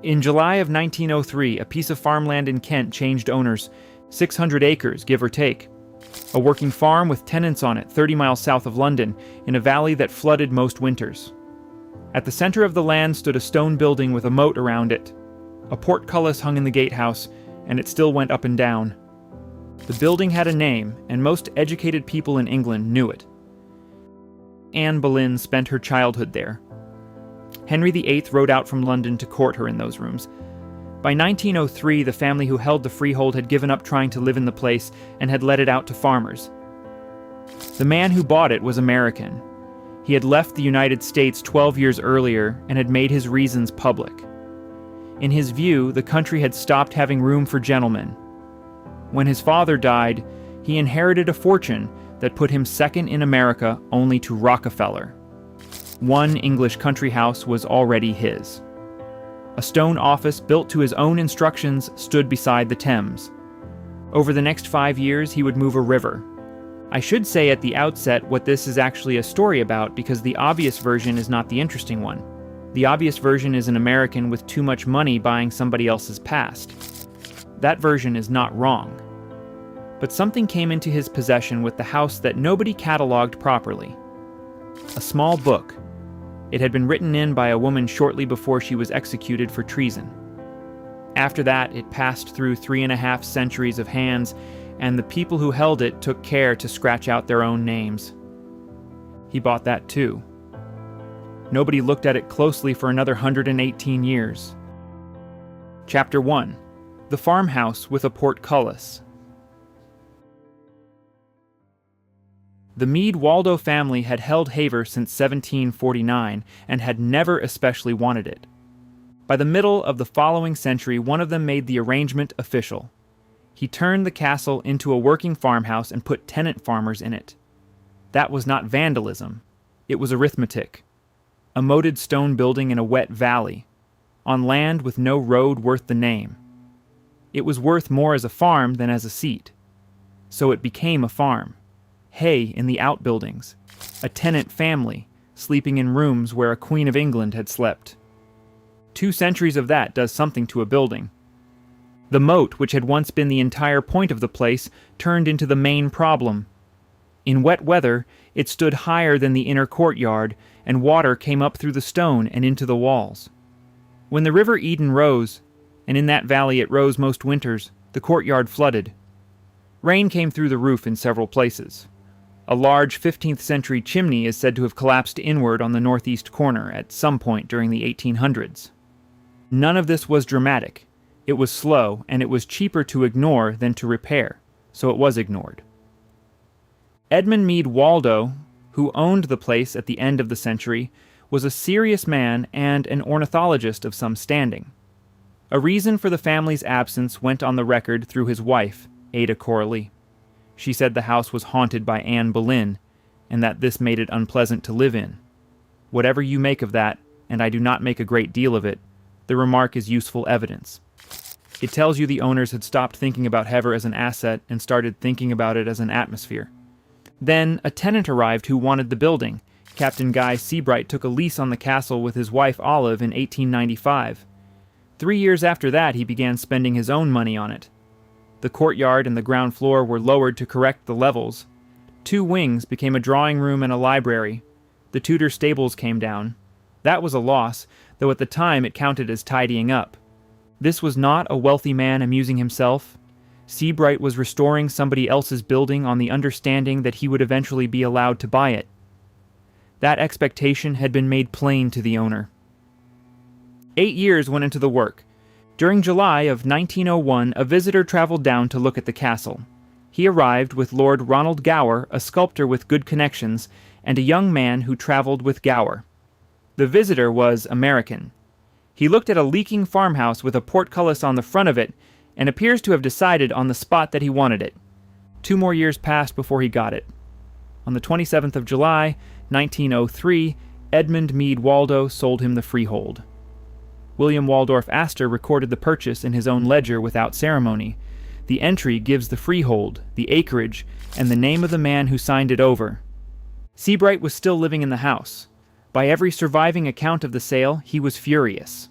In July of 1903, a piece of farmland in Kent changed owners, 600 acres, give or take. A working farm with tenants on it 30 miles south of London, in a valley that flooded most winters. At the center of the land stood a stone building with a moat around it. A portcullis hung in the gatehouse, and it still went up and down. The building had a name, and most educated people in England knew it. Anne Boleyn spent her childhood there. Henry VIII rode out from London to court her in those rooms. By 1903, the family who held the freehold had given up trying to live in the place and had let it out to farmers. The man who bought it was American. He had left the United States 12 years earlier and had made his reasons public. In his view, the country had stopped having room for gentlemen. When his father died, he inherited a fortune that put him second in America only to Rockefeller. One English country house was already his. A stone office built to his own instructions stood beside the Thames. Over the next 5 years, he would move a river. I should say at the outset what this is actually a story about, because the obvious version is not the interesting one. The obvious version is an American with too much money buying somebody else's past. That version is not wrong. But something came into his possession with the house that nobody cataloged properly. A small book. It had been written in by a woman shortly before she was executed for treason. After that, it passed through 3.5 centuries of hands, and the people who held it took care to scratch out their own names. He bought that too. Nobody looked at it closely for another 118 years. Chapter 1. The Farmhouse with a Portcullis. The Meade-Waldo family had held Havre since 1749 and had never especially wanted it. By the middle of the following century, one of them made the arrangement official. He turned the castle into a working farmhouse and put tenant farmers in it. That was not vandalism. It was arithmetic. A moated stone building in a wet valley, on land with no road worth the name. It was worth more as a farm than as a seat. So it became a farm. Hay in the outbuildings. A tenant family, sleeping in rooms where a Queen of England had slept. 2 centuries of that does something to a building. The moat, which had once been the entire point of the place, turned into the main problem. In wet weather, it stood higher than the inner courtyard, and water came up through the stone and into the walls. When the River Eden rose, and in that valley it rose most winters, the courtyard flooded. Rain came through the roof in several places. A large 15th century chimney is said to have collapsed inward on the northeast corner at some point during the 1800s. None of this was dramatic. It was slow, and it was cheaper to ignore than to repair, so it was ignored. Edmund Meade-Waldo, who owned the place at the end of the century, was a serious man and an ornithologist of some standing. A reason for the family's absence went on the record through his wife, Ada Coralie. She said the house was haunted by Anne Boleyn, and that this made it unpleasant to live in. Whatever you make of that, and I do not make a great deal of it, the remark is useful evidence. It tells you the owners had stopped thinking about Havre as an asset and started thinking about it as an atmosphere. Then a tenant arrived who wanted the building. Captain Guy Seabright took a lease on the castle with his wife Olive in 1895. 3 years after that, he began spending his own money on it. The courtyard and the ground floor were lowered to correct the levels. 2 wings became a drawing room and a library. The Tudor stables came down. That was a loss, though at the time it counted as tidying up. This was not a wealthy man amusing himself. Seabright was restoring somebody else's building on the understanding that he would eventually be allowed to buy it. That expectation had been made plain to the owner. 8 years went into the work. During July of 1901, a visitor traveled down to look at the castle. He arrived with Lord Ronald Gower, a sculptor with good connections, and a young man who traveled with Gower. The visitor was American. He looked at a leaking farmhouse with a portcullis on the front of it, and appears to have decided on the spot that he wanted it. 2 more years passed before he got it. On the 27th of July, 1903, Edmund Meade-Waldo sold him the freehold. William Waldorf Astor recorded the purchase in his own ledger without ceremony. The entry gives the freehold, the acreage, and the name of the man who signed it over. Seabright was still living in the house. By every surviving account of the sale, he was furious.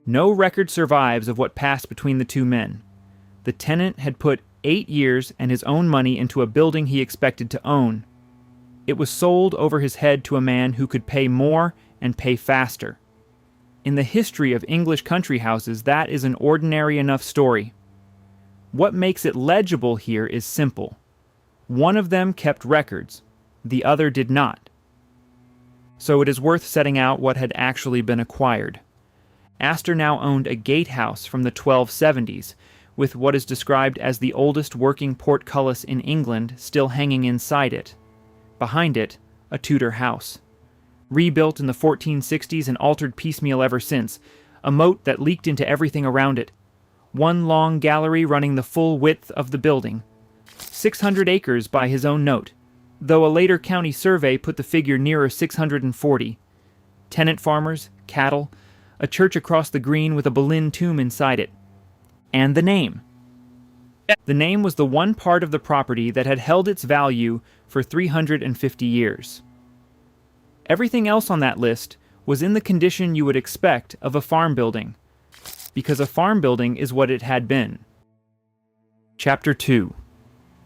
No record survives of what passed between the two men. The tenant had put 8 years and his own money into a building he expected to own. It was sold over his head to a man who could pay more and pay faster. In the history of English country houses, that is an ordinary enough story. What makes it legible here is simple. One of them kept records, the other did not. So it is worth setting out what had actually been acquired. Astor now owned a gatehouse from the 1270s, with what is described as the oldest working portcullis in England still hanging inside it. Behind it, a Tudor house. Rebuilt in the 1460s and altered piecemeal ever since, a moat that leaked into everything around it. One long gallery running the full width of the building. 600 acres by his own note, though a later county survey put the figure nearer 640. Tenant farmers, cattle, a church across the green with a Boleyn tomb inside it. And the name. The name was the one part of the property that had held its value for 350 years. Everything else on that list was in the condition you would expect of a farm building, because a farm building is what it had been. Chapter 2.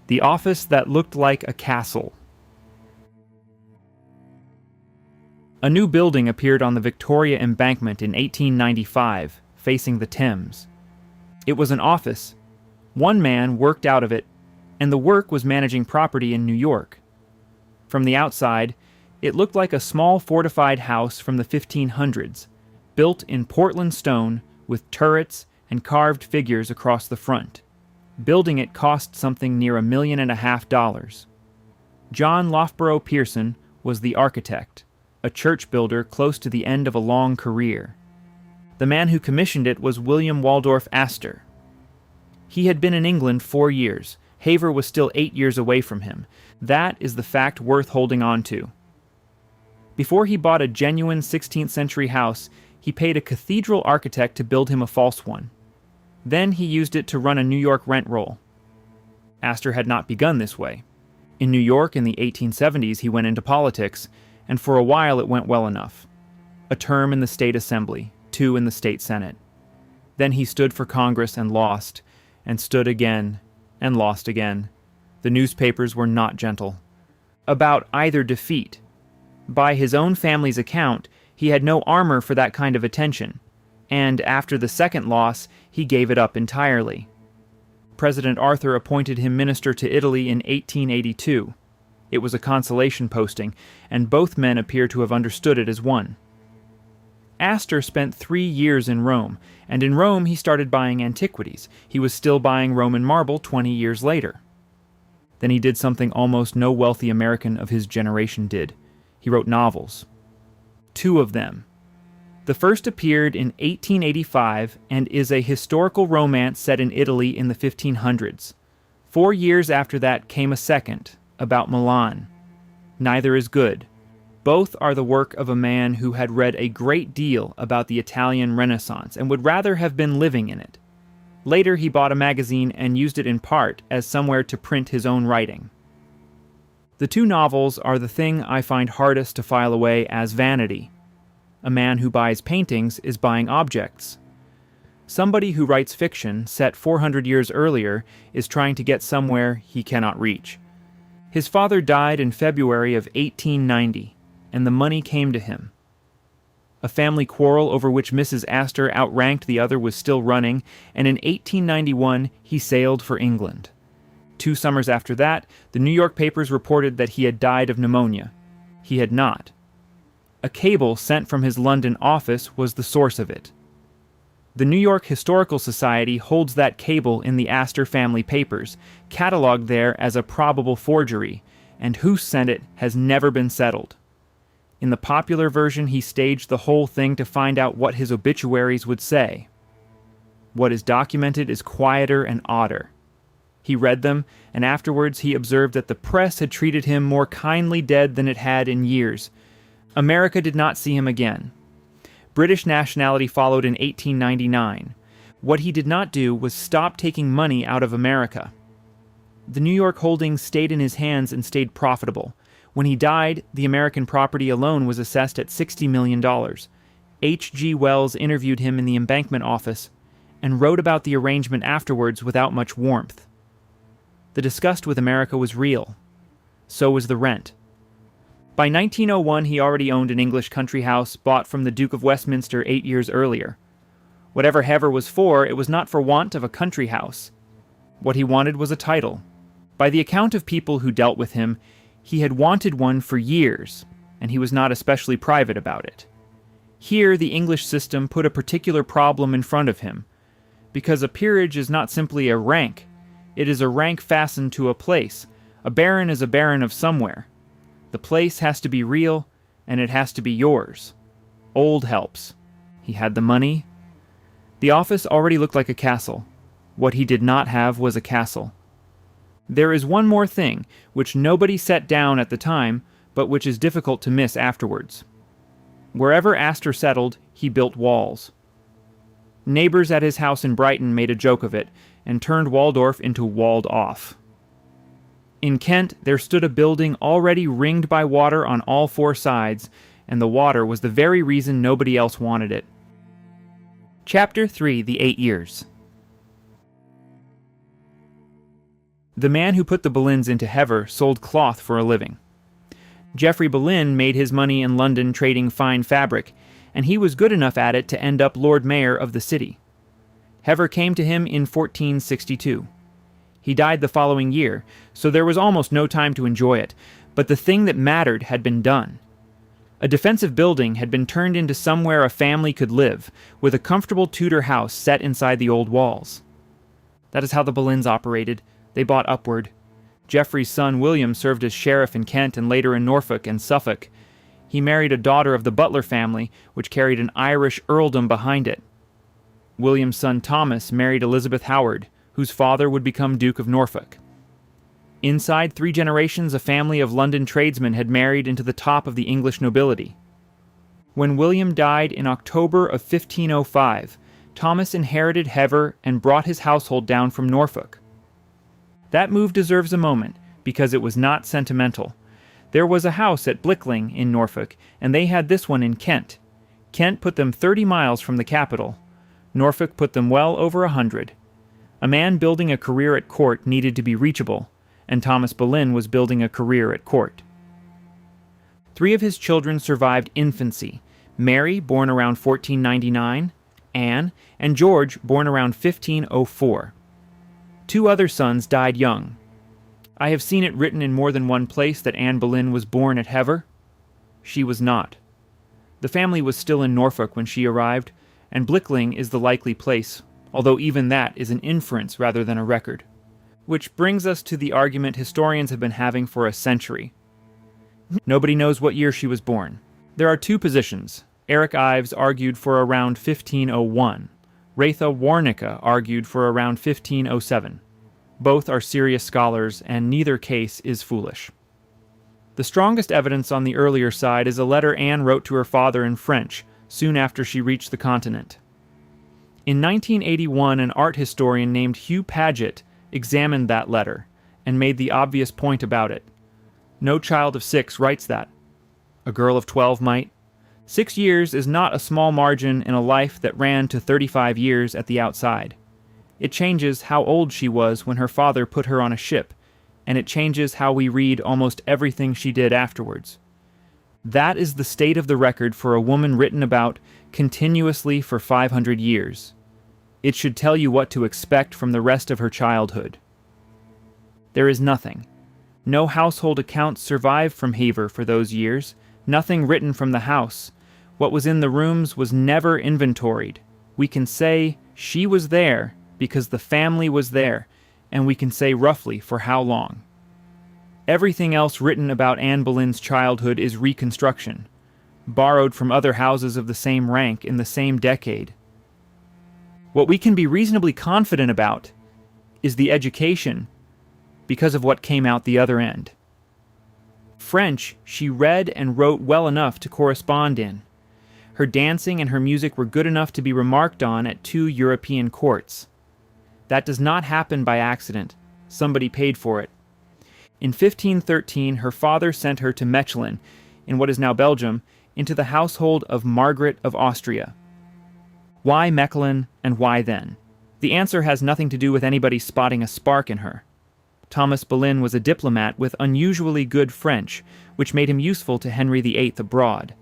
The office that looked like a castle. A new building appeared on the Victoria Embankment in 1895, facing the Thames. It was an office. One man worked out of it, and the work was managing property in New York. From the outside, it looked like a small fortified house from the 1500s, built in Portland stone with turrets and carved figures across the front. Building it cost something near $1.5 million. John Loughborough Pearson was the architect, a church builder close to the end of a long career. The man who commissioned it was William Waldorf Astor. He had been in England 4 years. Haver was still 8 years away from him. That is the fact worth holding on to. Before he bought a genuine 16th century house, he paid a cathedral architect to build him a false one. Then he used it to run a New York rent roll. Astor had not begun this way. In New York in the 1870s he went into politics, and for a while it went well enough. A term in the state assembly, 2 in the state senate. Then he stood for Congress and lost, and stood again, and lost again. The newspapers were not gentle about either defeat. By his own family's account, he had no armor for that kind of attention, and after the second loss, he gave it up entirely. President Arthur appointed him minister to Italy in 1882. It was a consolation posting, and both men appear to have understood it as one. Astor spent 3 years in Rome, and in Rome he started buying antiquities. He was still buying Roman marble 20 years later. Then he did something almost no wealthy American of his generation did. He wrote novels. 2 of them. The first appeared in 1885 and is a historical romance set in Italy in the 1500s. 4 years after that came a second, about Milan. Neither is good. Both are the work of a man who had read a great deal about the Italian Renaissance and would rather have been living in it. Later he bought a magazine and used it in part as somewhere to print his own writing. The 2 novels are the thing I find hardest to file away as vanity. A man who buys paintings is buying objects. Somebody who writes fiction set 400 years earlier is trying to get somewhere he cannot reach. His father died in February of 1890, and the money came to him. A family quarrel over which Mrs. Astor outranked the other was still running, and in 1891 he sailed for England. 2 summers after that, the New York papers reported that he had died of pneumonia. He had not. A cable sent from his London office was the source of it. The New York Historical Society holds that cable in the Astor family papers, catalogued there as a probable forgery, and who sent it has never been settled. In the popular version, he staged the whole thing to find out what his obituaries would say. What is documented is quieter and odder. He read them, and afterwards he observed that the press had treated him more kindly dead than it had in years. America did not see him again. British nationality followed in 1899. What he did not do was stop taking money out of America. The New York holdings stayed in his hands and stayed profitable. When he died, the American property alone was assessed at $60 million. H.G. Wells interviewed him in the embankment office and wrote about the arrangement afterwards without much warmth. The disgust with America was real. So was the rent. By 1901, he already owned an English country house bought from the Duke of Westminster 8 years earlier. Whatever Hever was for, it was not for want of a country house. What he wanted was a title. By the account of people who dealt with him, he had wanted one for years, and he was not especially private about it. Here, the English system put a particular problem in front of him, because a peerage is not simply a rank. It is a rank fastened to a place. A baron is a baron of somewhere. The place has to be real, and it has to be yours. Old helps. He had the money. The office already looked like a castle. What he did not have was a castle. There is one more thing, which nobody set down at the time, but which is difficult to miss afterwards. Wherever Astor settled, he built walls. Neighbors at his house in Brighton made a joke of it, and turned Waldorf into walled off. In Kent, there stood a building already ringed by water on all four sides, and the water was the very reason nobody else wanted it. Chapter 3: The 8 Years. The man who put the Boleyns into Hever sold cloth for a living. Geoffrey Boleyn made his money in London trading fine fabric, and he was good enough at it to end up Lord Mayor of the city. Hever came to him in 1462. He died the following year, so there was almost no time to enjoy it, but the thing that mattered had been done. A defensive building had been turned into somewhere a family could live, with a comfortable Tudor house set inside the old walls. That is how the Boleyns operated. They bought upward. Geoffrey's son William served as sheriff in Kent and later in Norfolk and Suffolk. He married a daughter of the Butler family, which carried an Irish earldom behind it. William's son Thomas married Elizabeth Howard, whose father would become Duke of Norfolk. Inside 3 generations, a family of London tradesmen had married into the top of the English nobility. When William died in October of 1505, Thomas inherited Hever and brought his household down from Norfolk. That move deserves a moment, because it was not sentimental. There was a house at Blickling in Norfolk, and they had this one in Kent. Kent put them 30 miles from the capital. Norfolk put them well over 100. A man building a career at court needed to be reachable, and Thomas Boleyn was building a career at court. 3 of his children survived infancy: Mary, born around 1499, Anne, and George, born around 1504. 2 other sons died young. I have seen it written in more than one place that Anne Boleyn was born at Hever. She was not. The family was still in Norfolk when she arrived, and Blickling is the likely place, although even that is an inference rather than a record. Which brings us to the argument historians have been having for a century. Nobody knows what year she was born. There are 2 positions. Eric Ives argued for around 1501. Ratha Warnica argued for around 1507. Both are serious scholars, and neither case is foolish. The strongest evidence on the earlier side is a letter Anne wrote to her father in French, soon after she reached the continent. In 1981, an art historian named Hugh Paget examined that letter and made the obvious point about it. No child of 6 writes that. A girl of 12 might. 6 years is not a small margin in a life that ran to 35 years at the outside. It changes how old she was when her father put her on a ship, and it changes how we read almost everything she did afterwards. That is the state of the record for a woman written about continuously for 500 years. It should tell you what to expect from the rest of her childhood. There is nothing. No household accounts survive from Hever for those years, nothing written from the house. What was in the rooms was never inventoried. We can say she was there because the family was there, and we can say roughly for how long. Everything else written about Anne Boleyn's childhood is reconstruction, borrowed from other houses of the same rank in the same decade. What we can be reasonably confident about is the education, because of what came out the other end. French she read and wrote well enough to correspond in. Her dancing and her music were good enough to be remarked on at 2 European courts. That does not happen by accident. Somebody paid for it. In 1513, her father sent her to Mechelen, in what is now Belgium, into the household of Margaret of Austria. Why Mechlin, and why then? The answer has nothing to do with anybody spotting a spark in her. Thomas Boleyn was a diplomat with unusually good French, which made him useful to Henry VIII abroad.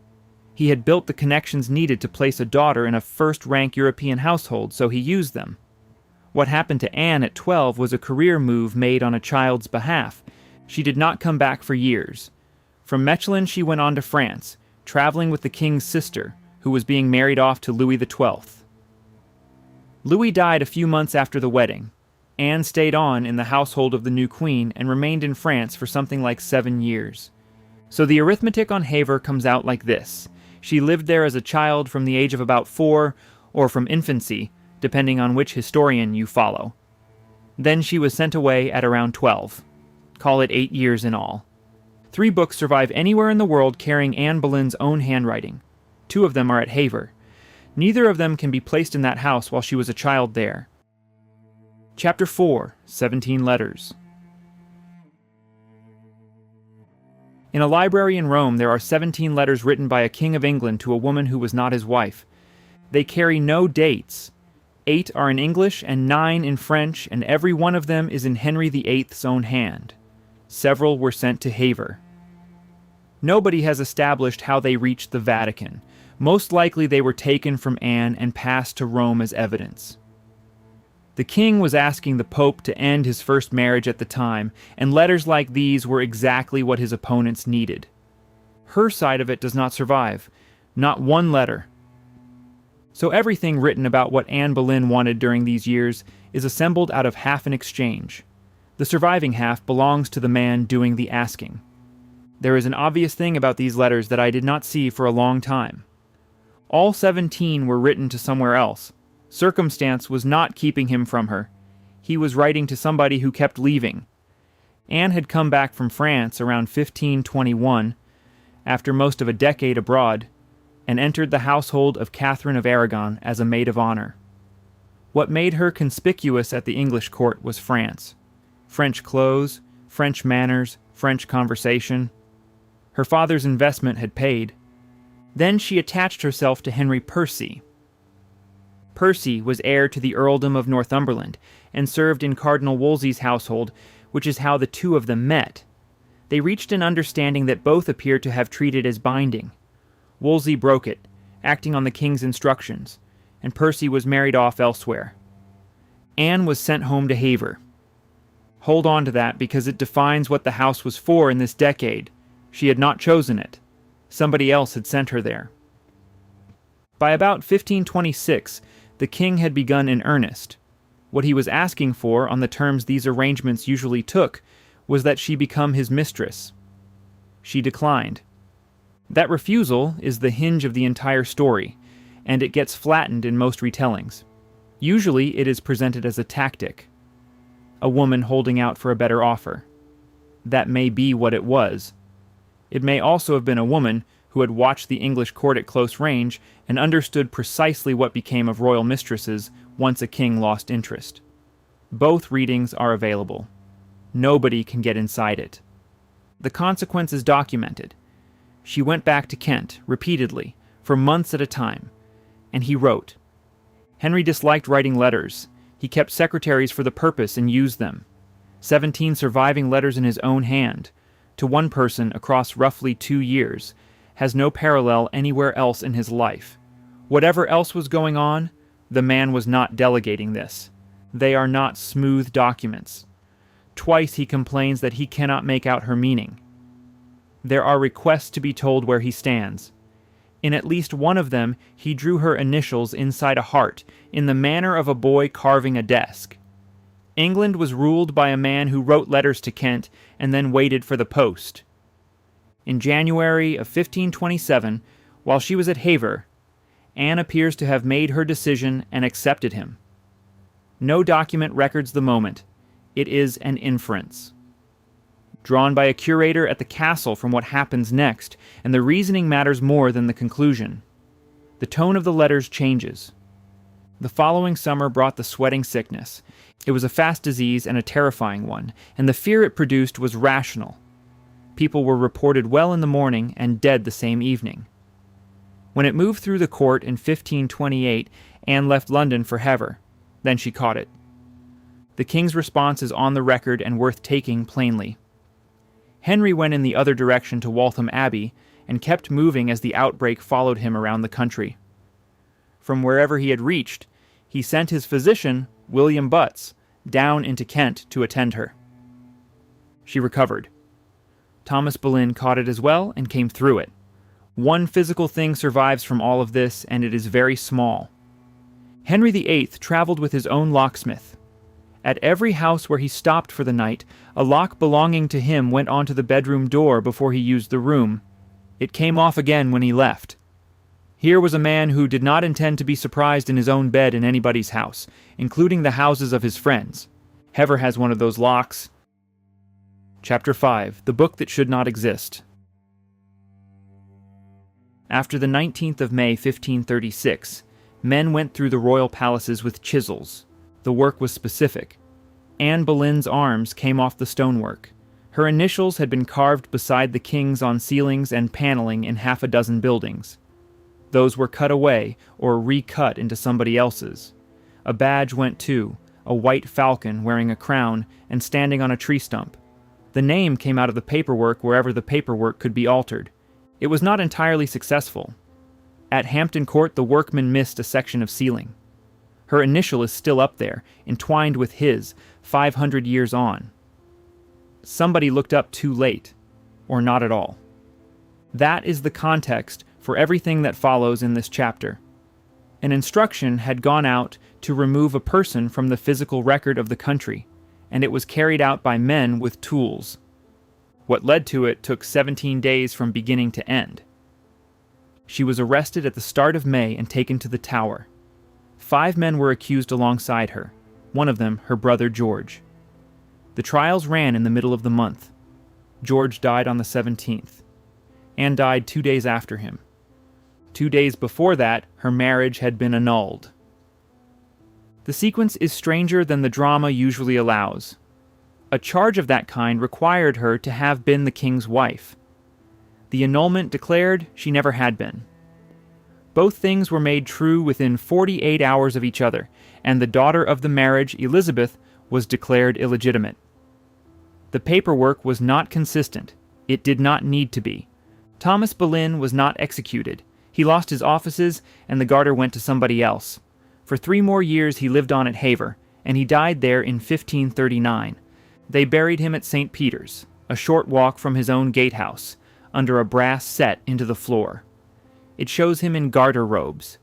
He had built the connections needed to place a daughter in a first-rank European household, so he used them. What happened to Anne at 12 was a career move made on a child's behalf. She did not come back for years. From Mechlin she went on to France, traveling with the king's sister, who was being married off to Louis XII. Louis died a few months after the wedding. Anne stayed on in the household of the new queen and remained in France for something like 7 years. So the arithmetic on Haver comes out like this. She lived there as a child from the age of about 4, or from infancy, depending on which historian you follow. Then she was sent away at around 12. Call it 8 years in all. 3 books survive anywhere in the world carrying Anne Boleyn's own handwriting. 2 of them are at Haver. Neither of them can be placed in that house while she was a child there. Chapter 4, 17 Letters. In a library in Rome, there are 17 letters written by a king of England to a woman who was not his wife. They carry no dates. 8 are in English and 9 in French, and every one of them is in Henry VIII's own hand. Several were sent to Haver. Nobody has established how they reached the Vatican. Most likely they were taken from Anne and passed to Rome as evidence. The king was asking the Pope to end his first marriage at the time, and letters like these were exactly what his opponents needed. Her side of it does not survive. Not one letter. So everything written about what Anne Boleyn wanted during these years is assembled out of half an exchange. The surviving half belongs to the man doing the asking. There is an obvious thing about these letters that I did not see for a long time. All 17 were written to somewhere else. Circumstance was not keeping him from her. He was writing to somebody who kept leaving. Anne had come back from France around 1521, after most of a decade abroad, and entered the household of Catherine of Aragon as a maid of honor. What made her conspicuous at the English court was France. French clothes, French manners, French conversation. Her father's investment had paid. Then she attached herself to Henry Percy. Percy was heir to the earldom of Northumberland and served in Cardinal Wolsey's household, which is how the two of them met. They reached an understanding that both appear to have treated as binding. Wolsey broke it, acting on the king's instructions, and Percy was married off elsewhere. Anne was sent home to Haver. Hold on to that because it defines what the house was for in this decade. She had not chosen it. Somebody else had sent her there. By about 1526, the king had begun in earnest. What he was asking for, on the terms these arrangements usually took, was that she become his mistress. She declined. That refusal is the hinge of the entire story, and it gets flattened in most retellings. Usually it is presented as a tactic. A woman holding out for a better offer. That may be what it was. It may also have been a woman who had watched the English court at close range and understood precisely what became of royal mistresses once a king lost interest. Both readings are available. Nobody can get inside it. The consequence is documented. She went back to Kent, repeatedly, for months at a time, and he wrote. Henry disliked writing letters. He kept secretaries for the purpose and used them. 17 surviving letters in his own hand, to one person across roughly 2 years, has no parallel anywhere else in his life. Whatever else was going on, the man was not delegating this. They are not smooth documents. Twice he complains that he cannot make out her meaning. There are requests to be told where he stands. In at least one of them, he drew her initials inside a heart, in the manner of a boy carving a desk. England was ruled by a man who wrote letters to Kent and then waited for the post. In January of 1527, while she was at Haver, Anne appears to have made her decision and accepted him. No document records the moment. It is an inference. Drawn by a curator at the castle from what happens next, and the reasoning matters more than the conclusion. The tone of the letters changes. The following summer brought the sweating sickness. It was a fast disease and a terrifying one, and the fear it produced was rational. People were reported well in the morning and dead the same evening. When it moved through the court in 1528, Anne left London for Hever. Then she caught it. The king's response is on the record and worth taking plainly. Henry went in the other direction to Waltham Abbey and kept moving as the outbreak followed him around the country. From wherever he had reached, he sent his physician, William Butts, down into Kent to attend her. She recovered. Thomas Boleyn caught it as well and came through it. One physical thing survives from all of this, and it is very small. Henry VIII traveled with his own locksmith. At every house where he stopped for the night, a lock belonging to him went onto the bedroom door before he used the room. It came off again when he left. Here was a man who did not intend to be surprised in his own bed in anybody's house, including the houses of his friends. Hever has one of those locks. Chapter 5. The Book That Should Not Exist. After the 19th of May, 1536, men went through the royal palaces with chisels. The work was specific. Anne Boleyn's arms came off the stonework. Her initials had been carved beside the king's on ceilings and paneling in half a dozen buildings. Those were cut away or recut into somebody else's. A badge went too, a white falcon wearing a crown and standing on a tree stump. The name came out of the paperwork wherever the paperwork could be altered. It was not entirely successful. At Hampton Court, the workman missed a section of ceiling. Her initial is still up there, entwined with his, 500 years on. Somebody looked up too late, or not at all. That is the context for everything that follows in this chapter. An instruction had gone out to remove a person from the physical record of the country, and it was carried out by men with tools. What led to it took 17 days from beginning to end. She was arrested at the start of May and taken to the Tower. 5 men were accused alongside her, one of them her brother George. The trials ran in the middle of the month. George died on the 17th. Anne died 2 days after him. 2 days before that, her marriage had been annulled. The sequence is stranger than the drama usually allows. A charge of that kind required her to have been the king's wife. The annulment declared she never had been. Both things were made true within 48 hours of each other, and the daughter of the marriage, Elizabeth, was declared illegitimate. The paperwork was not consistent. It did not need to be. Thomas Boleyn was not executed. He lost his offices, and the garter went to somebody else. For 3 more years he lived on at Hever, and he died there in 1539. They buried him at St. Peter's, a short walk from his own gatehouse, under a brass set into the floor. It shows him in garter robes.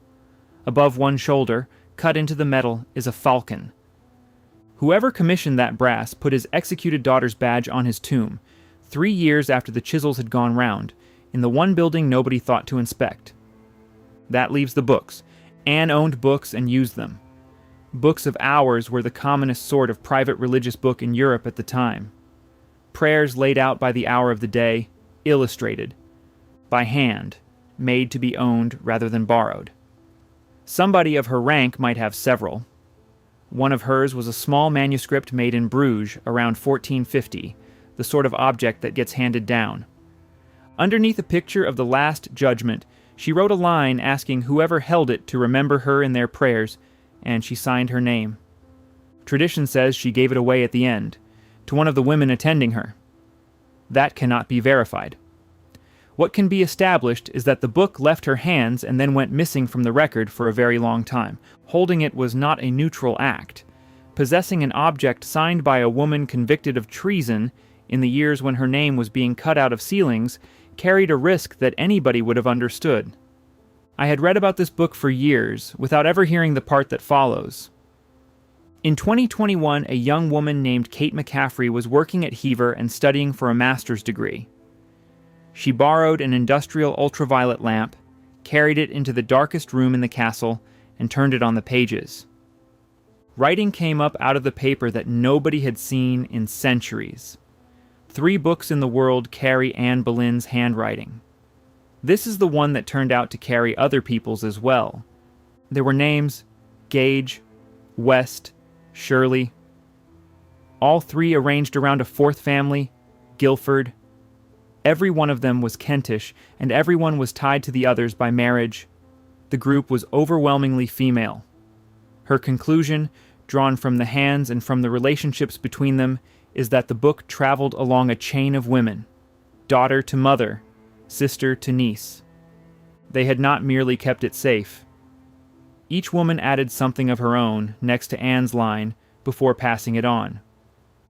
Above one shoulder, cut into the metal, is a falcon. Whoever commissioned that brass put his executed daughter's badge on his tomb, 3 years after the chisels had gone round, in the one building nobody thought to inspect. That leaves the books. Anne owned books and used them. Books of hours were the commonest sort of private religious book in Europe at the time. Prayers laid out by the hour of the day, illustrated, by hand, made to be owned rather than borrowed. Somebody of her rank might have several. One of hers was a small manuscript made in Bruges around 1450, the sort of object that gets handed down. Underneath a picture of the Last Judgment, she wrote a line asking whoever held it to remember her in their prayers, and she signed her name. Tradition says she gave it away at the end, to one of the women attending her. That cannot be verified. What can be established is that the book left her hands and then went missing from the record for a very long time. Holding it was not a neutral act. Possessing an object signed by a woman convicted of treason in the years when her name was being cut out of ceilings carried a risk that anybody would have understood. I had read about this book for years, without ever hearing the part that follows. In 2021, a young woman named Kate McCaffrey was working at Hever and studying for a master's degree. She borrowed an industrial ultraviolet lamp, carried it into the darkest room in the castle, and turned it on the pages. Writing came up out of the paper that nobody had seen in centuries. 3 books in the world carry Anne Boleyn's handwriting. This is the one that turned out to carry other people's as well. There were names: Gage, West, Shirley. All 3 arranged around a 4th family, Guilford. Every one of them was Kentish, and everyone was tied to the others by marriage. The group was overwhelmingly female. Her conclusion, drawn from the hands and from the relationships between them, is that the book traveled along a chain of women, daughter to mother, sister to niece. They had not merely kept it safe. Each woman added something of her own next to Anne's line before passing it on.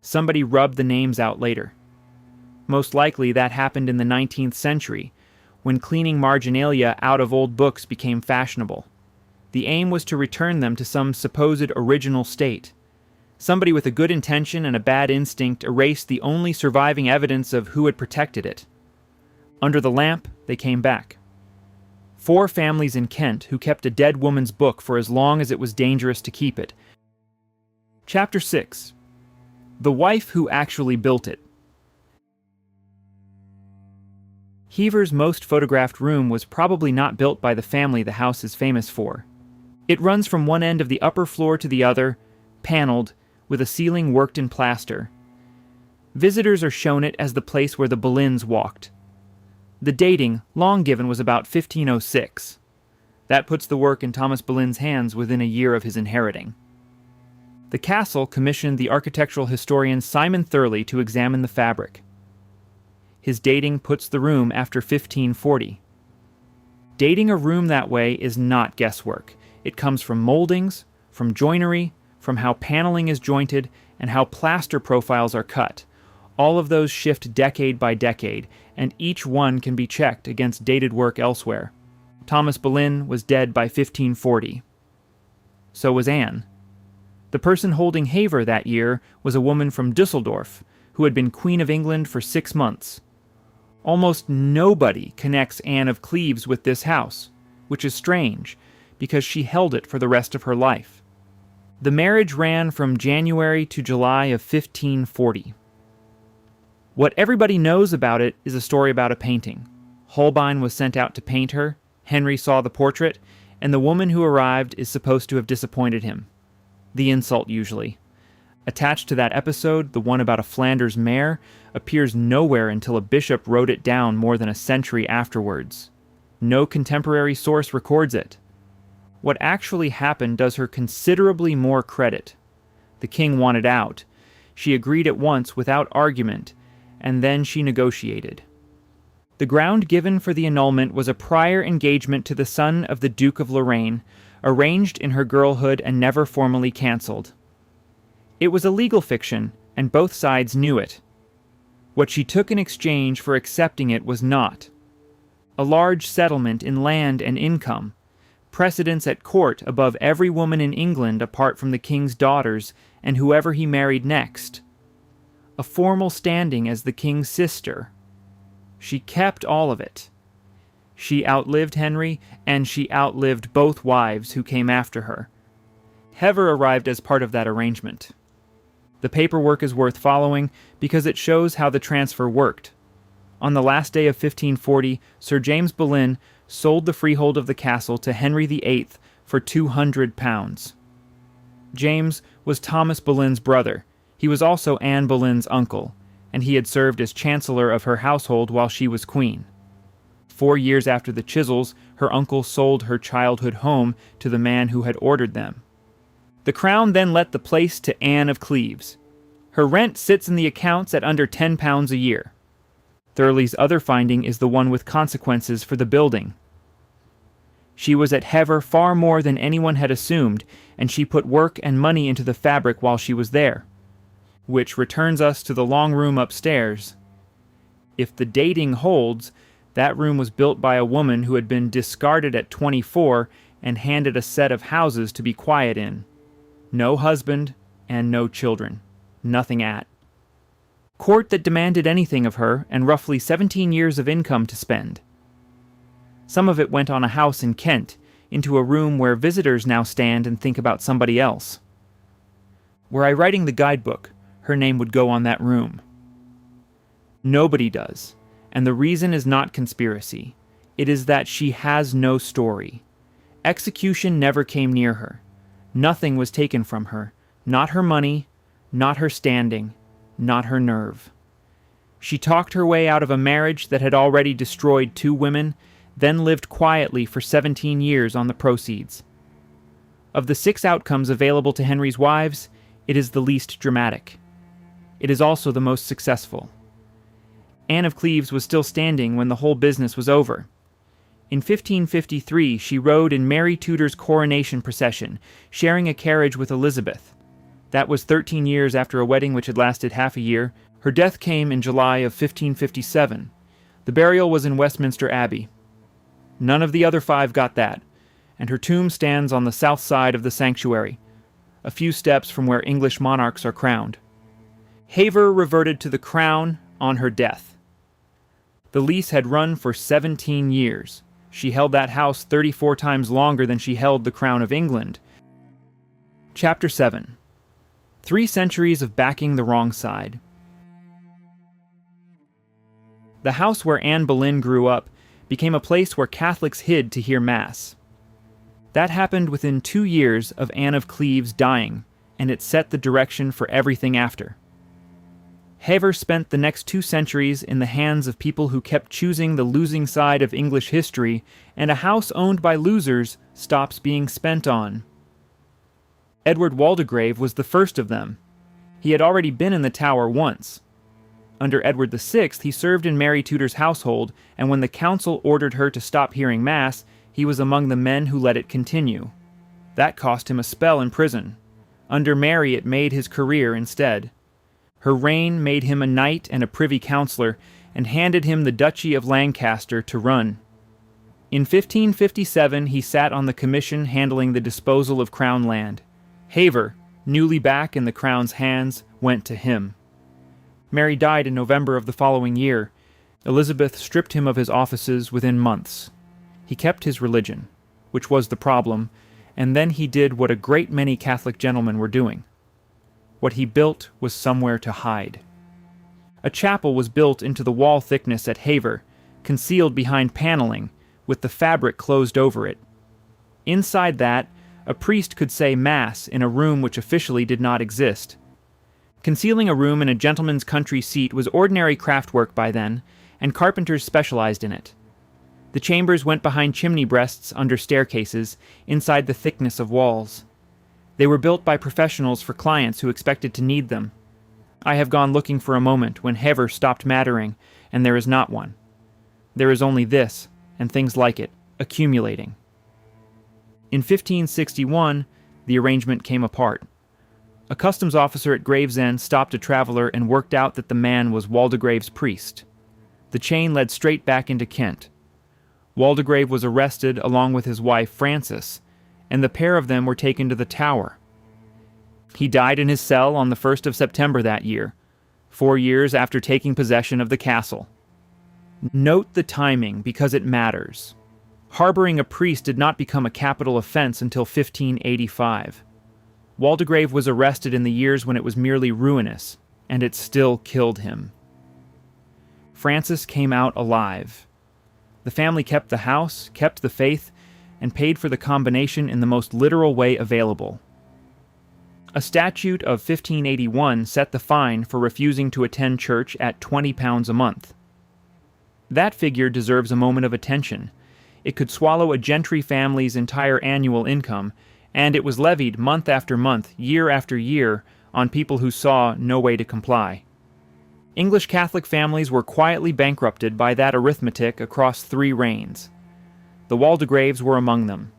Somebody rubbed the names out later. Most likely that happened in the 19th century, when cleaning marginalia out of old books became fashionable. The aim was to return them to some supposed original state. Somebody with a good intention and a bad instinct erased the only surviving evidence of who had protected it. Under the lamp, they came back. 4 families in Kent who kept a dead woman's book for as long as it was dangerous to keep it. Chapter 6. The Wife Who Actually Built It. Heaver's most photographed room was probably not built by the family the house is famous for. It runs from one end of the upper floor to the other, paneled, with a ceiling worked in plaster. Visitors are shown it as the place where the Boleyns walked. The dating, long given, was about 1506. That puts the work in Thomas Boleyn's hands within a year of his inheriting. The castle commissioned the architectural historian Simon Thurley to examine the fabric. His dating puts the room after 1540. Dating a room that way is not guesswork. It comes from moldings, from joinery, from how paneling is jointed, and how plaster profiles are cut. All of those shift decade by decade, and each one can be checked against dated work elsewhere. Thomas Boleyn was dead by 1540. So was Anne. The person holding Hever that year was a woman from Dusseldorf, who had been Queen of England for 6 months. Almost nobody connects Anne of Cleves with this house, which is strange, because she held it for the rest of her life. The marriage ran from January to July of 1540. What everybody knows about it is a story about a painting. Holbein was sent out to paint her, Henry saw the portrait, and the woman who arrived is supposed to have disappointed him. The insult, usually. Attached to that episode, the one about a Flanders mare, appears nowhere until a bishop wrote it down more than a century afterwards. No contemporary source records it. What actually happened does her considerably more credit. The king wanted out. She agreed at once without argument, and then she negotiated. The ground given for the annulment was a prior engagement to the son of the Duke of Lorraine, arranged in her girlhood and never formally cancelled. It was a legal fiction, and both sides knew it. What she took in exchange for accepting it was not a large settlement in land and income, precedence at court above every woman in England apart from the king's daughters and whoever he married next, a formal standing as the king's sister. She kept all of it. She outlived Henry, and she outlived both wives who came after her. Hever arrived as part of that arrangement. The paperwork is worth following because it shows how the transfer worked. On the last day of 1540, Sir James Boleyn sold the freehold of the castle to Henry VIII for £200. James was Thomas Boleyn's brother. He was also Anne Boleyn's uncle, and he had served as chancellor of her household while she was queen. 4 years after the chisels, her uncle sold her childhood home to the man who had ordered them. The crown then let the place to Anne of Cleves. Her rent sits in the accounts at under £10 a year. Thurley's other finding is the one with consequences for the building. She was at Hever far more than anyone had assumed, and she put work and money into the fabric while she was there. Which returns us to the long room upstairs. If the dating holds, that room was built by a woman who had been discarded at 24 and handed a set of houses to be quiet in. No husband and no children. Nothing at. Court that demanded anything of her, and roughly 17 years of income to spend. Some of it went on a house in Kent, into a room where visitors now stand and think about somebody else. Were I writing the guidebook, her name would go on that room. Nobody does, and the reason is not conspiracy. It is that she has no story. Execution never came near her. Nothing was taken from her, not her money, not her standing, not her nerve. She talked her way out of a marriage that had already destroyed 2 women, then lived quietly for 17 years on the proceeds. Of the 6 outcomes available to Henry's wives, it is the least dramatic. It is also the most successful. Anne of Cleves was still standing when the whole business was over. In 1553, she rode in Mary Tudor's coronation procession, sharing a carriage with Elizabeth. That was 13 years after a wedding which had lasted half a year. Her death came in July of 1557. The burial was in Westminster Abbey. None of the other 5 got that, and her tomb stands on the south side of the sanctuary, a few steps from where English monarchs are crowned. Hever reverted to the crown on her death. The lease had run for 17 years. She held that house 34 times longer than she held the crown of England. Chapter 7. 3 centuries of backing the wrong side. The house where Anne Boleyn grew up became a place where Catholics hid to hear Mass. That happened within 2 years of Anne of Cleves dying, and it set the direction for everything after. Hever spent the next 2 centuries in the hands of people who kept choosing the losing side of English history, and a house owned by losers stops being spent on. Edward Waldegrave was the first of them. He had already been in the Tower once. Under Edward VI, he served in Mary Tudor's household, and when the council ordered her to stop hearing Mass, he was among the men who let it continue. That cost him a spell in prison. Under Mary, it made his career instead. Her reign made him a knight and a privy councillor, and handed him the Duchy of Lancaster to run. In 1557, he sat on the commission handling the disposal of crown land. Hever, newly back in the crown's hands, went to him. Mary died in November of the following year. Elizabeth stripped him of his offices within months. He kept his religion, which was the problem, and then he did what a great many Catholic gentlemen were doing. What he built was somewhere to hide. A chapel was built into the wall thickness at Hever, concealed behind paneling, with the fabric closed over it. Inside that, a priest could say Mass in a room which officially did not exist. Concealing a room in a gentleman's country seat was ordinary craft work by then, and carpenters specialized in it. The chambers went behind chimney breasts under staircases, inside the thickness of walls. They were built by professionals for clients who expected to need them. I have gone looking for a moment when Hever stopped mattering, and there is not one. There is only this, and things like it, accumulating. In 1561, the arrangement came apart. A customs officer at Gravesend stopped a traveler and worked out that the man was Waldegrave's priest. The chain led straight back into Kent. Waldegrave was arrested along with his wife Frances, and the pair of them were taken to the Tower. He died in his cell on the 1st of September that year, 4 years after taking possession of the castle. Note the timing because it matters. Harboring a priest did not become a capital offense until 1585. Waldegrave was arrested in the years when it was merely ruinous, and it still killed him. Frances came out alive. The family kept the house, kept the faith, and paid for the combination in the most literal way available. A statute of 1581 set the fine for refusing to attend church at £20 a month. That figure deserves a moment of attention. It could swallow a gentry family's entire annual income, and it was levied month after month, year after year, on people who saw no way to comply. English Catholic families were quietly bankrupted by that arithmetic across 3 reigns. The Waldegraves were among them.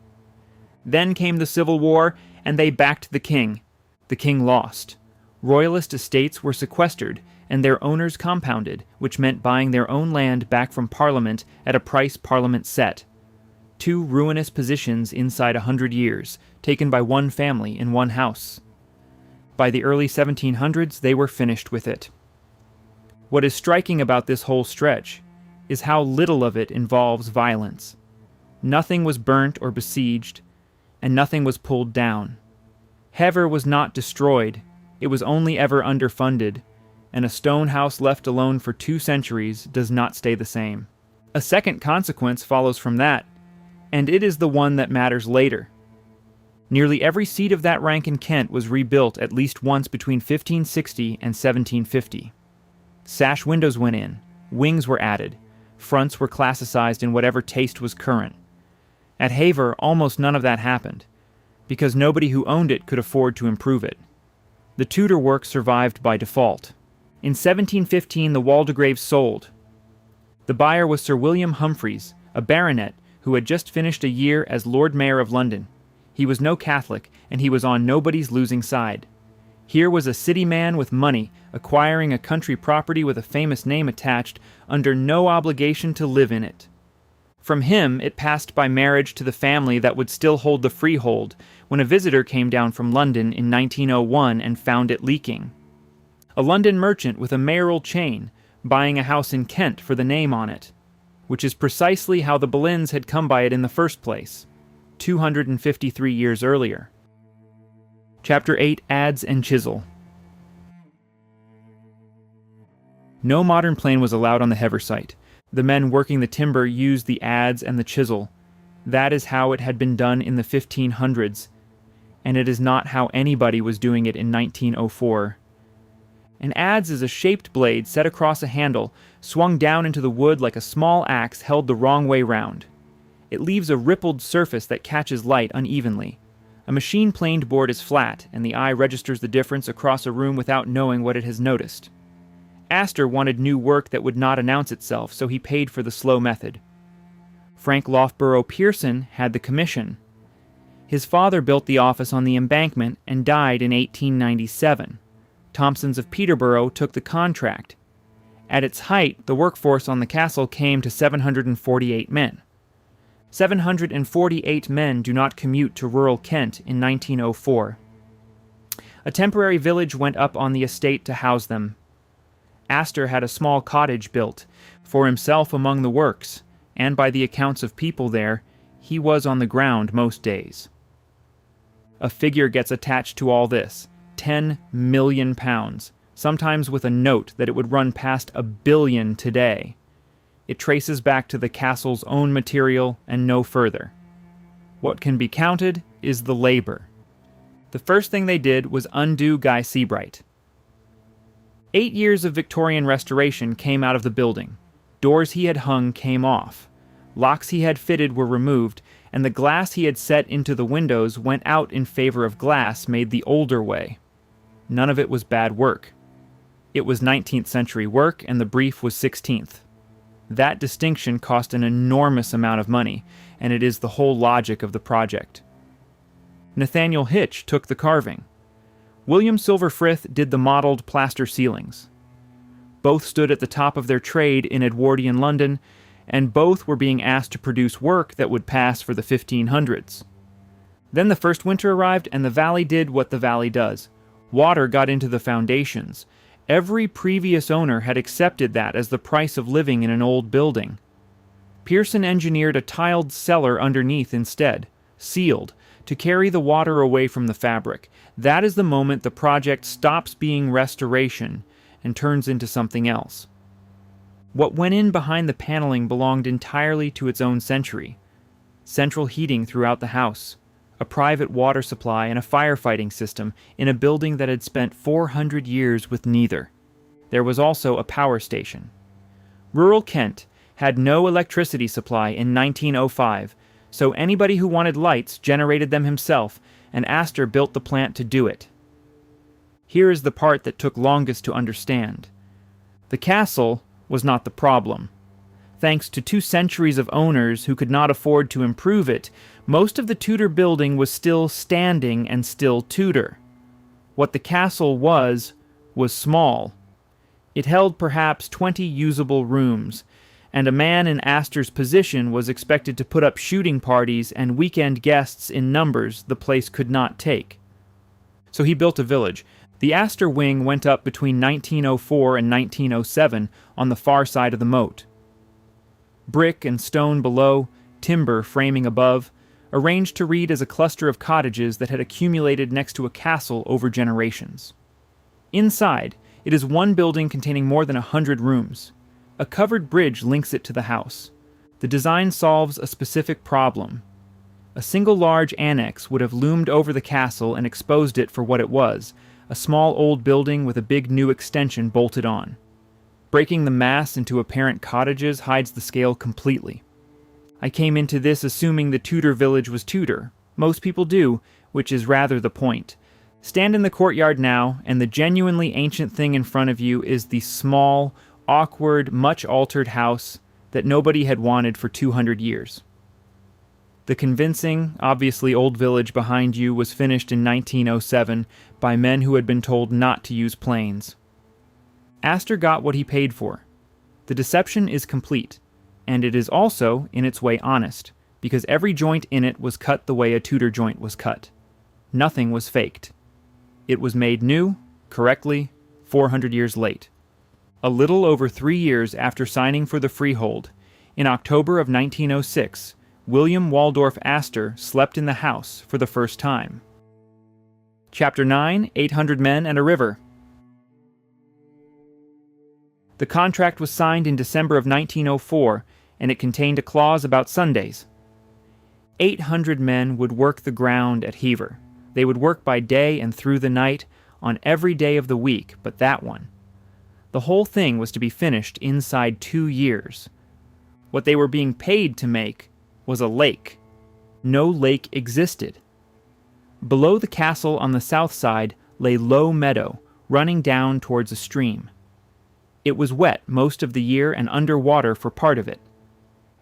Then came the Civil War, and they backed the king. The king lost. Royalist estates were sequestered, and their owners compounded, which meant buying their own land back from Parliament at a price Parliament set. 2 ruinous positions inside 100 years, taken by one family in one house. By the early 1700s, they were finished with it. What is striking about this whole stretch is how little of it involves violence. Nothing was burnt or besieged, and nothing was pulled down. Hever was not destroyed, it was only ever underfunded, and a stone house left alone for 2 centuries does not stay the same. A second consequence follows from that, and it is the one that matters later. Nearly every seat of that rank in Kent was rebuilt at least once between 1560 and 1750. Sash windows went in, wings were added, fronts were classicized in whatever taste was current. At Haver, almost none of that happened, because nobody who owned it could afford to improve it. The Tudor work survived by default. In 1715, the Waldegraves sold. The buyer was Sir William Humphreys, a baronet who had just finished a year as Lord Mayor of London. He was no Catholic, and he was on nobody's losing side. Here was a city man with money, acquiring a country property with a famous name attached, under no obligation to live in it. From him, it passed by marriage to the family that would still hold the freehold, when a visitor came down from London in 1901 and found it leaking. A London merchant with a mayoral chain, buying a house in Kent for the name on it, which is precisely how the Boleyns had come by it in the first place, 253 years earlier. Chapter 8, Adze and Chisel. No modern plane was allowed on the Hever site. The men working the timber used the adze and the chisel. That is how it had been done in the 1500s, and it is not how anybody was doing it in 1904. An adze is a shaped blade set across a handle, swung down into the wood like a small axe held the wrong way round. It leaves a rippled surface that catches light unevenly. A machine-planed board is flat, and the eye registers the difference across a room without knowing what it has noticed. Astor wanted new work that would not announce itself, so he paid for the slow method. Frank Loughborough Pearson had the commission. His father built the office on the embankment and died in 1897. Thompsons of Peterborough took the contract. At its height, the workforce on the castle came to 748 men. 748 men do not commute to rural Kent in 1904. A temporary village went up on the estate to house them. Astor had a small cottage built, for himself among the works, and by the accounts of people there, he was on the ground most days. A figure gets attached to all this, £10 million, sometimes with a note that it would run past £1 billion today. It traces back to the castle's own material and no further. What can be counted is the labor. The first thing they did was undo Guy Seabright. 8 years of Victorian restoration came out of the building. Doors he had hung came off. Locks he had fitted were removed, and the glass he had set into the windows went out in favor of glass made the older way. None of it was bad work. It was 19th century work, and the brief was 16th. That distinction cost an enormous amount of money, and it is the whole logic of the project. Nathaniel Hitch took the carving. William Silver Frith did the mottled plaster ceilings. Both stood at the top of their trade in Edwardian London, and both were being asked to produce work that would pass for the 1500s. Then the first winter arrived, and the valley did what the valley does. Water got into the foundations. Every previous owner had accepted that as the price of living in an old building. Pearson engineered a tiled cellar underneath instead, sealed, to carry the water away from the fabric. That is the moment the project stops being restoration and turns into something else. What went in behind the paneling belonged entirely to its own century. Central heating throughout the house, a private water supply, and a firefighting system in a building that had spent 400 years with neither. There was also a power station. Rural Kent had no electricity supply in 1905, so anybody who wanted lights generated them himself, and Astor built the plant to do it. Here is the part that took longest to understand. The castle was not the problem. Thanks to 2 centuries of owners who could not afford to improve it, most of the Tudor building was still standing and still Tudor. What the castle was small. It held perhaps 20 usable rooms, and a man in Astor's position was expected to put up shooting parties and weekend guests in numbers the place could not take. So he built a village. The Astor wing went up between 1904 and 1907 on the far side of the moat. Brick and stone below, timber framing above, arranged to read as a cluster of cottages that had accumulated next to a castle over generations. Inside, it is one building containing more than 100 rooms. A covered bridge links it to the house. The design solves a specific problem. A single large annex would have loomed over the castle and exposed it for what it was, a small old building with a big new extension bolted on. Breaking the mass into apparent cottages hides the scale completely. I came into this assuming the Tudor village was Tudor. Most people do, which is rather the point. Stand in the courtyard now, and the genuinely ancient thing in front of you is the small, awkward, much-altered house that nobody had wanted for 200 years. The convincing, obviously old village behind you was finished in 1907 by men who had been told not to use planes. Astor got what he paid for. The deception is complete, and it is also, in its way, honest, because every joint in it was cut the way a Tudor joint was cut. Nothing was faked. It was made new, correctly, 400 years late. A little over 3 years after signing for the freehold, in October of 1906, William Waldorf Astor slept in the house for the first time. Chapter 9, 800 Men and a River. The contract was signed in December of 1904, and it contained a clause about Sundays. 800 men would work the ground at Hever. They would work by day and through the night, on every day of the week but that one. The whole thing was to be finished inside 2 years. What they were being paid to make was a lake. No lake existed. Below the castle on the south side lay low meadow, running down towards a stream. It was wet most of the year and under water for part of it.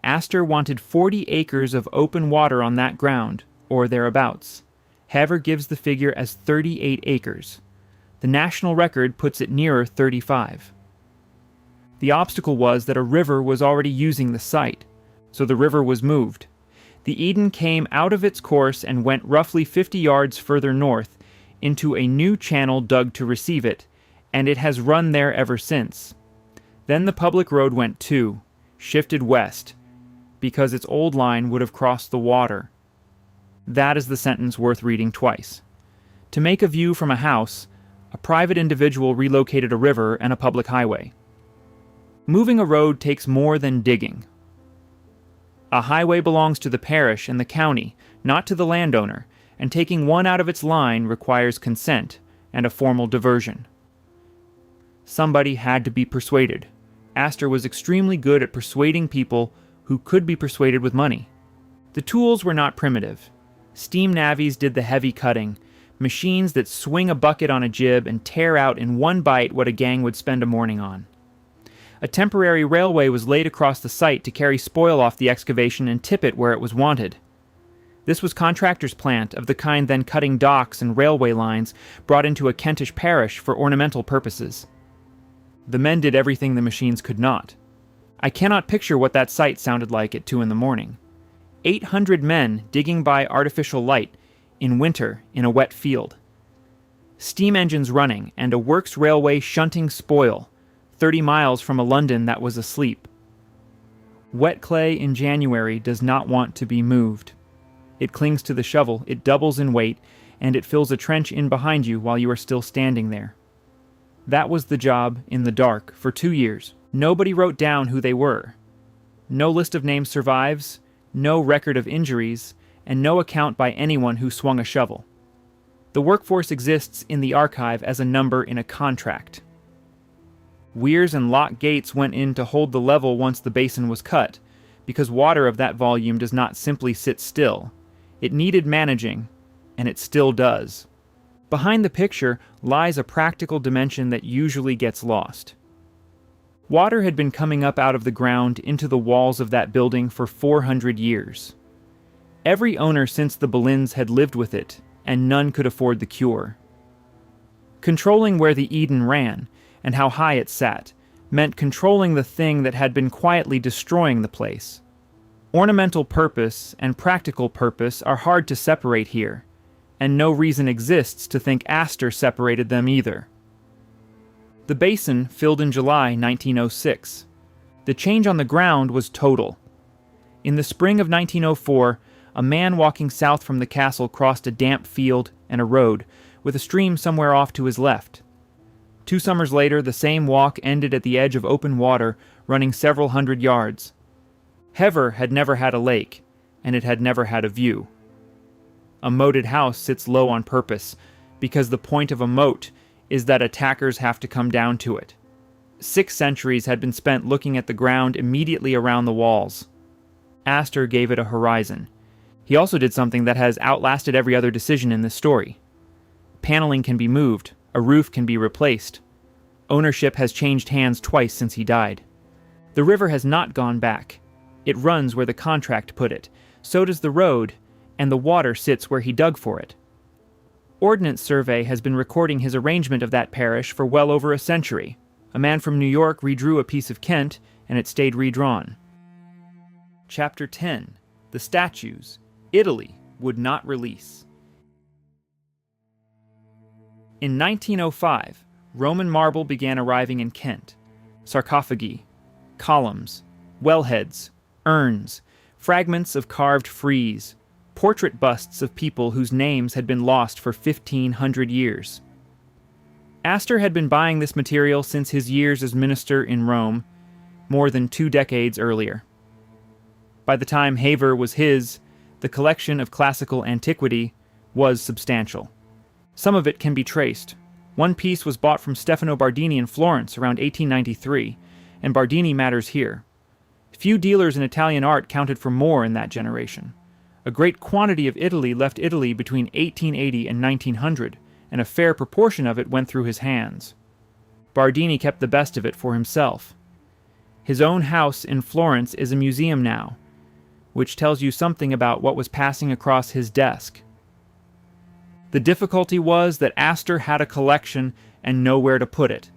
Astor wanted 40 acres of open water on that ground, or thereabouts. Hever gives the figure as 38 acres. The national record puts it nearer 35. The obstacle was that a river was already using the site, so the river was moved. The Eden came out of its course and went roughly 50 yards further north into a new channel dug to receive it, and it has run there ever since. Then the public road went too, shifted west, because its old line would have crossed the water. That is the sentence worth reading twice. To make a view from a house, a private individual relocated a river and a public highway. Moving a road takes more than digging. A highway belongs to the parish and the county, not to the landowner, and taking one out of its line requires consent and a formal diversion. Somebody had to be persuaded. Astor was extremely good at persuading people who could be persuaded with money. The tools were not primitive. Steam navies did the heavy cutting, machines that swing a bucket on a jib and tear out in one bite what a gang would spend a morning on. A temporary railway was laid across the site to carry spoil off the excavation and tip it where it was wanted. This was contractor's plant of the kind then cutting docks and railway lines brought into a Kentish parish for ornamental purposes. The men did everything the machines could not. I cannot picture what that sight sounded like at 2 a.m. 800 men digging by artificial light, in winter, in a wet field. Steam engines running, and a works railway shunting spoil, 30 miles from a London that was asleep. Wet clay in January does not want to be moved. It clings to the shovel, it doubles in weight, and it fills a trench in behind you while you are still standing there. That was the job, in the dark, for 2 years. Nobody wrote down who they were. No list of names survives, no record of injuries, and no account by anyone who swung a shovel. The workforce exists in the archive as a number in a contract. Weirs and lock gates went in to hold the level once the basin was cut, because water of that volume does not simply sit still. It needed managing, and it still does. Behind the picture lies a practical dimension that usually gets lost. Water had been coming up out of the ground into the walls of that building for 400 years. Every owner since the Boleyns had lived with it, and none could afford the cure. Controlling where the Eden ran, and how high it sat, meant controlling the thing that had been quietly destroying the place. Ornamental purpose and practical purpose are hard to separate here, and no reason exists to think Astor separated them either. The basin filled in July 1906. The change on the ground was total. In the spring of 1904, a man walking south from the castle crossed a damp field and a road, with a stream somewhere off to his left. 2 summers later, the same walk ended at the edge of open water, running several hundred yards. Hever had never had a lake, and it had never had a view. A moated house sits low on purpose, because the point of a moat is that attackers have to come down to it. 6 centuries had been spent looking at the ground immediately around the walls. Astor gave it a horizon. He also did something that has outlasted every other decision in this story. Paneling can be moved, a roof can be replaced. Ownership has changed hands twice since he died. The river has not gone back. It runs where the contract put it. So does the road, and the water sits where he dug for it. Ordnance Survey has been recording his arrangement of that parish for well over a century. A man from New York redrew a piece of Kent, and it stayed redrawn. Chapter 10. The Statues. Italy would not release. In 1905, Roman marble began arriving in Kent. Sarcophagi, columns, wellheads, urns, fragments of carved frieze, portrait busts of people whose names had been lost for 1,500 years. Astor had been buying this material since his years as minister in Rome, more than 2 decades earlier. By the time Haver was his, the collection of classical antiquity was substantial. Some of it can be traced. One piece was bought from Stefano Bardini in Florence around 1893, and Bardini matters here. Few dealers in Italian art counted for more in that generation. A great quantity of Italy left Italy between 1880 and 1900, and a fair proportion of it went through his hands. Bardini kept the best of it for himself. His own house in Florence is a museum now, which tells you something about what was passing across his desk. The difficulty was that Astor had a collection and nowhere to put it.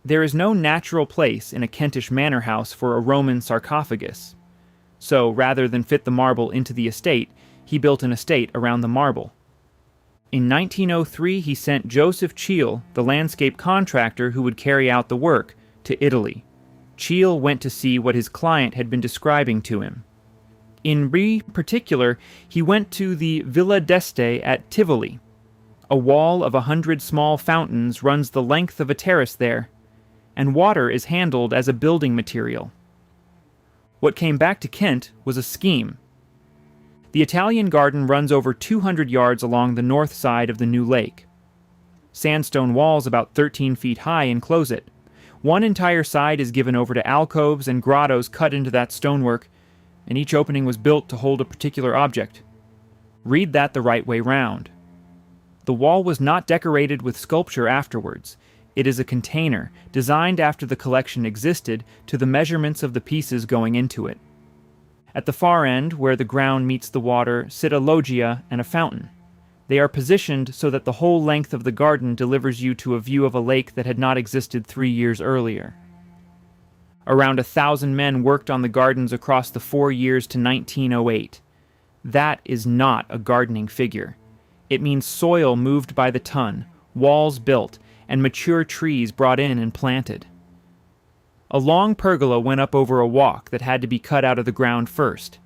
There is no natural place in a Kentish manor house for a Roman sarcophagus. So, rather than fit the marble into the estate, he built an estate around the marble. In 1903, he sent Joseph Chiel, the landscape contractor who would carry out the work, to Italy. Chiel went to see what his client had been describing to him. In particular, he went to the Villa d'Este at Tivoli. A wall of 100 small fountains runs the length of a terrace there, and water is handled as a building material. What came back to Kent was a scheme. The Italian garden runs over 200 yards along the north side of the new lake. Sandstone walls about 13 feet high enclose it. One entire side is given over to alcoves and grottos cut into that stonework, and each opening was built to hold a particular object. Read that the right way round. The wall was not decorated with sculpture afterwards. It is a container, designed after the collection existed, to the measurements of the pieces going into it. At the far end, where the ground meets the water, sit a loggia and a fountain. They are positioned so that the whole length of the garden delivers you to a view of a lake that had not existed 3 years earlier. Around 1,000 men worked on the gardens across the 4 years to 1908. That is not a gardening figure. It means soil moved by the ton, walls built, and mature trees brought in and planted. A long pergola went up over a walk that had to be cut out of the ground first.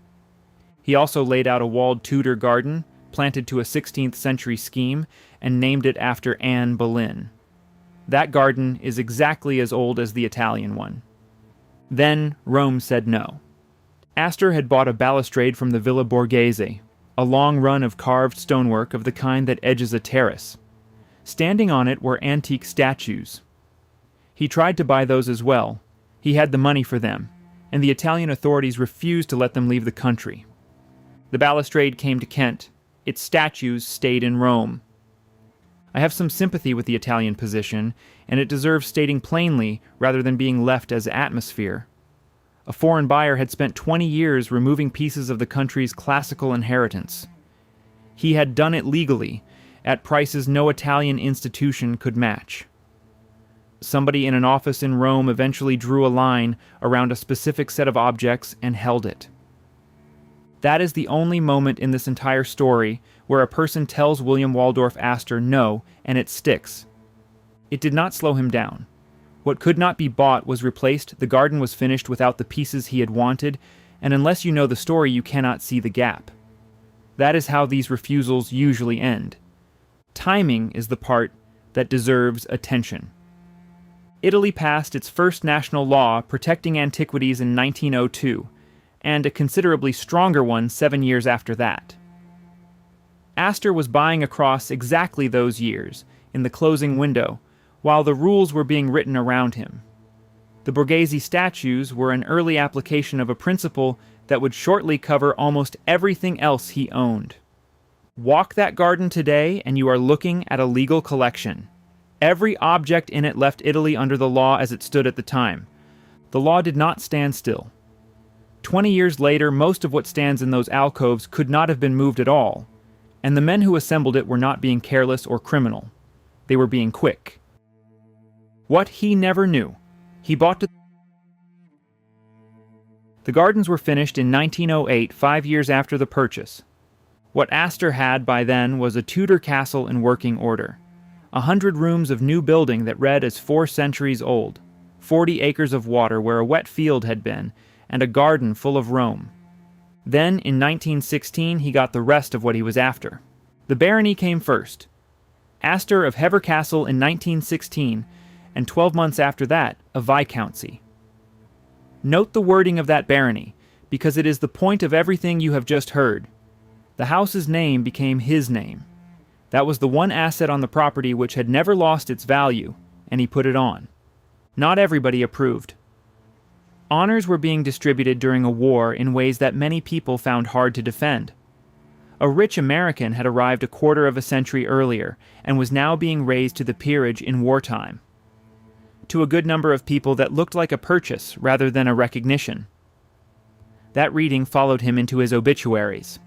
He also laid out a walled Tudor garden, planted to a 16th century scheme, and named it after Anne Boleyn. That garden is exactly as old as the Italian one. Then Rome said no. Astor had bought a balustrade from the Villa Borghese, a long run of carved stonework of the kind that edges a terrace. Standing on it were antique statues. He tried to buy those as well. He had the money for them, and the Italian authorities refused to let them leave the country. The balustrade came to Kent. Its statues stayed in Rome. I have some sympathy with the Italian position, and it deserves stating plainly rather than being left as atmosphere. A foreign buyer had spent 20 years removing pieces of the country's classical inheritance. He had done it legally, at prices no Italian institution could match. Somebody in an office in Rome eventually drew a line around a specific set of objects and held it. That is the only moment in this entire story where a person tells William Waldorf Astor no, and it sticks. It did not slow him down. What could not be bought was replaced, the garden was finished without the pieces he had wanted, and unless you know the story you cannot see the gap. That is how these refusals usually end. Timing is the part that deserves attention. Italy passed its first national law protecting antiquities in 1902, and a considerably stronger one 7 years after that. Astor was buying across exactly those years, in the closing window, while the rules were being written around him. The Borghese statues were an early application of a principle that would shortly cover almost everything else he owned. Walk that garden today and you are looking at a legal collection. Every object in it left Italy under the law as it stood at the time. The law did not stand still. 20 years later, most of what stands in those alcoves could not have been moved at all, and the men who assembled it were not being careless or criminal. They were being quick. What he never knew, he bought to... The gardens were finished in 1908, 5 years after the purchase. What Astor had by then was a Tudor castle in working order. 100 rooms of new building that read as 4 centuries old, 40 acres of water where a wet field had been, and a garden full of Rome. Then, in 1916, he got the rest of what he was after. The barony came first. Astor of Hever Castle in 1916, and 12 months after that, a viscountcy. Note the wording of that barony, because it is the point of everything you have just heard. The house's name became his name. That was the one asset on the property which had never lost its value, and he put it on. Not everybody approved. Honors were being distributed during a war in ways that many people found hard to defend. A rich American had arrived a quarter of a century earlier and was now being raised to the peerage in wartime. To a good number of people that looked like a purchase rather than a recognition. That reading followed him into his obituaries.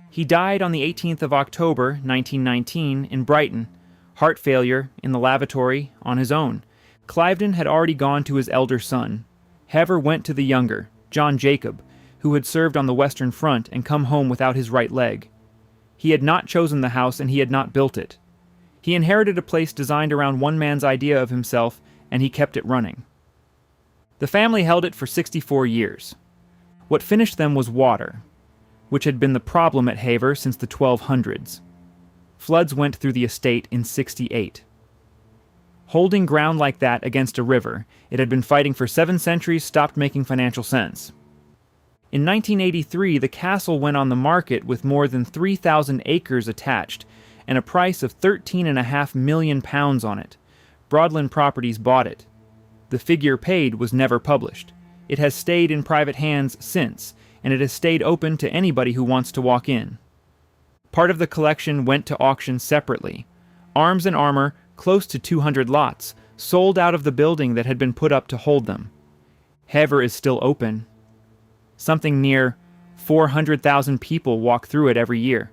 He died on the 18th of October, 1919, in Brighton, heart failure, in the lavatory, on his own. Cliveden had already gone to his elder son. Hever went to the younger, John Jacob, who had served on the Western Front and come home without his right leg. He had not chosen the house and he had not built it. He inherited a place designed around one man's idea of himself, and he kept it running. The family held it for 64 years. What finished them was water, which had been the problem at Hever since the 1200s. Floods went through the estate in 68. Holding ground like that against a river it had been fighting for 7 centuries stopped making financial sense. In 1983, the castle went on the market with more than 3,000 acres attached and a price of £13.5 million on it. Broadland Properties bought it. The figure paid was never published. It has stayed in private hands since, and it has stayed open to anybody who wants to walk in. Part of the collection went to auction separately. Arms and armor, close to 200 lots, sold out of the building that had been put up to hold them. Hever is still open. Something near 400,000 people walk through it every year.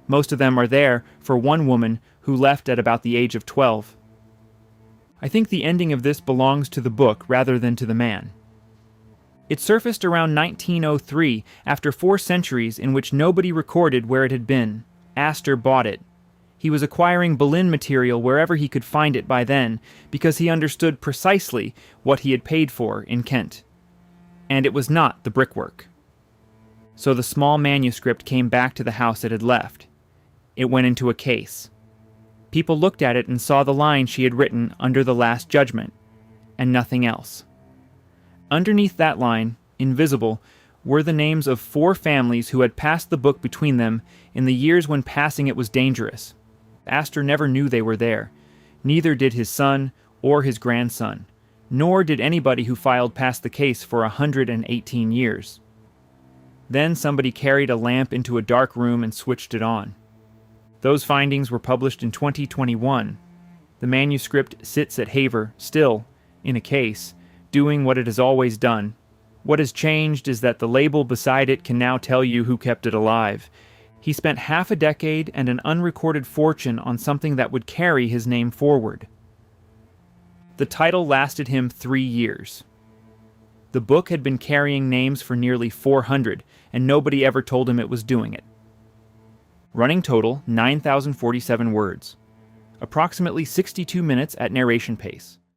Most of them are there for one woman who left at about the age of 12. I think the ending of this belongs to the book rather than to the man. It surfaced around 1903, after 4 centuries in which nobody recorded where it had been. Astor bought it. He was acquiring Boleyn material wherever he could find it by then, because he understood precisely what he had paid for in Kent. And it was not the brickwork. So the small manuscript came back to the house it had left. It went into a case. People looked at it and saw the line she had written under the Last Judgment, and nothing else. Underneath that line, invisible, were the names of 4 families who had passed the book between them in the years when passing it was dangerous. Astor never knew they were there. Neither did his son or his grandson, nor did anybody who filed past the case for 118 years. Then somebody carried a lamp into a dark room and switched it on. Those findings were published in 2021. The manuscript sits at Hever, still, in a case, doing what it has always done. What has changed is that the label beside it can now tell you who kept it alive. He spent half a decade and an unrecorded fortune on something that would carry his name forward. The title lasted him 3 years. The book had been carrying names for nearly 400, and nobody ever told him it was doing it. Running total, 9,047 words. Approximately 62 minutes at narration pace.